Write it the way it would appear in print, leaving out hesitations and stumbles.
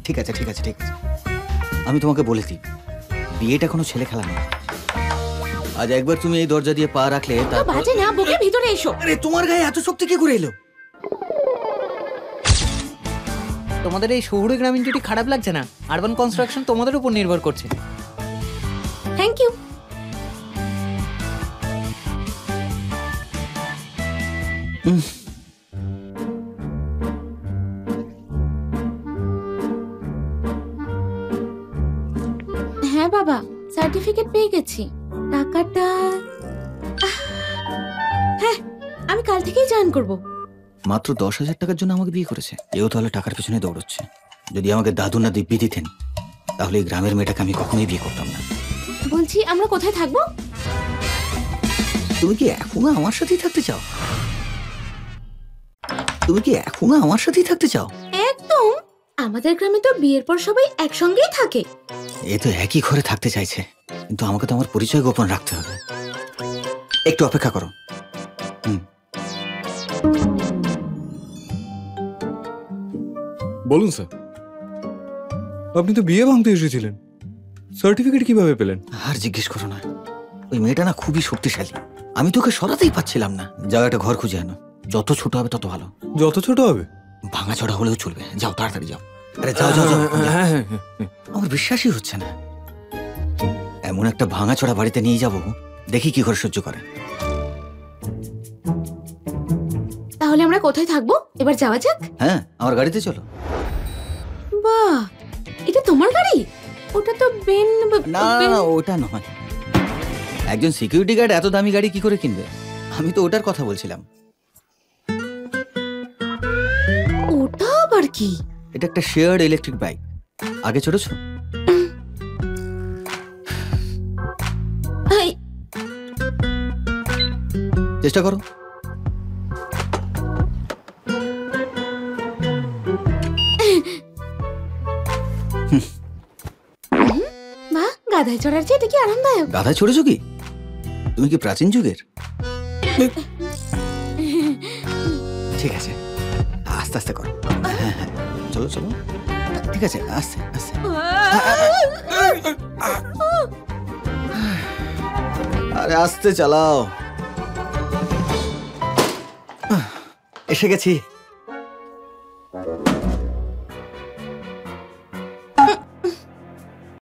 ঠিক আছে ঠিক আছে ঠিক আছে, আমি তোমাকে বলে দিই, বিয়েটা কোনো ছেলে খেলা নয়। আজ একবার তুমি এই দরজা দিয়ে পা রাখলে বাজে না, বুকে ভিতরে এসো। আরে তোমার গায়ে এত শক্তি কি করে এলো? তোমাদের এই শহুরে গ্রামীণ জুটি খারাপ লাগছে না? আরবান কনস্ট্রাকশন তোমাদের উপর নির্ভর করছে। Thank you. হ্যাঁ বাবা, সার্টিফিকেট পেয়ে গেছি। টাকাটা হ্যাঁ, আমি কাল থেকেই জয়েন করব। মাত্র 10,000 টাকার জন্য আমাকে বিয়ে করেছে। এও তাহলে টাকার পেছনে দৌড়চ্ছে। যদি আমাকে দাদু না দিব্যি দিতেন, তাহলে এই গ্রামের মেয়েটাকে আমি কখনোই বিয়ে করতাম না। বলছি, আমরা কোথায় থাকবো? তুমি কি এখনো আমার সাথেই থাকতে চাও? তুমি কি এখনো আমার সাথেই থাকতে চাও? একদম। আমাদের গ্রামে তো বিয়ের পর সবাই একসঙ্গেই থাকে। এ তো একই ঘরে থাকতে চাইছে, কিন্তু আমাকে তো আমার পরিচয় গোপন রাখতে হবে। একটু অপেক্ষা করো। বলুন স্যার, আপনি তো বিয়ে ভাঙতে এসেছিলেন, সার্টিফিকেট কিভাবে পেলেন? আর জিজ্ঞেস করো না, ওই মেয়েটা না খুবই শক্তিশালী। আমি তোকে সরাতেই পাচ্ছিলাম না। যাও একটা ঘর খুঁজে আনো, যত ছোট হবে তত ভালো। যত ছোট হবে? ভাঙাচোরা হলেও চলবে, যাও তাড়াতাড়ি যাও। আরে যাও যাও যাও। হ্যাঁ হ্যাঁ, আমার বিশ্বাসই হচ্ছে না, এমন একটা ভাঙাচোরা বাড়িতে নিয়ে যাব, দেখি কি করে সহ্য করে। তাহলে আমরা কোথায় থাকবো? এবার যাওয়া যাক। হ্যাঁ, আমার গাড়িতে চলো। বাহ, এটা তোমার গাড়ি? ওটা তো বেন। না না, ওটা নয়। একজন সিকিউরিটি গার্ড এত দামি গাড়ি কি করে কিনবে? আমি তো ওটার কথা বলছিলাম। ওটা আবার কি? এটা একটা শেয়ার্ড ইলেকট্রিক বাইক। আগে চড়েছো? চেষ্টা করো। মা, গাধায় চড়ার চেয়ে এটা কি আরামদায়ক? গাধায় চড়েছো কি? তুমি কি প্রাচীন যুগের? ঠিক আছে, আস্তে আস্তে করো। হ্যাঁ হ্যাঁ, চলো চলো, ঠিক আছে, আস্তে আস্তে। আরে আস্তে চালাও। এসে গেছি।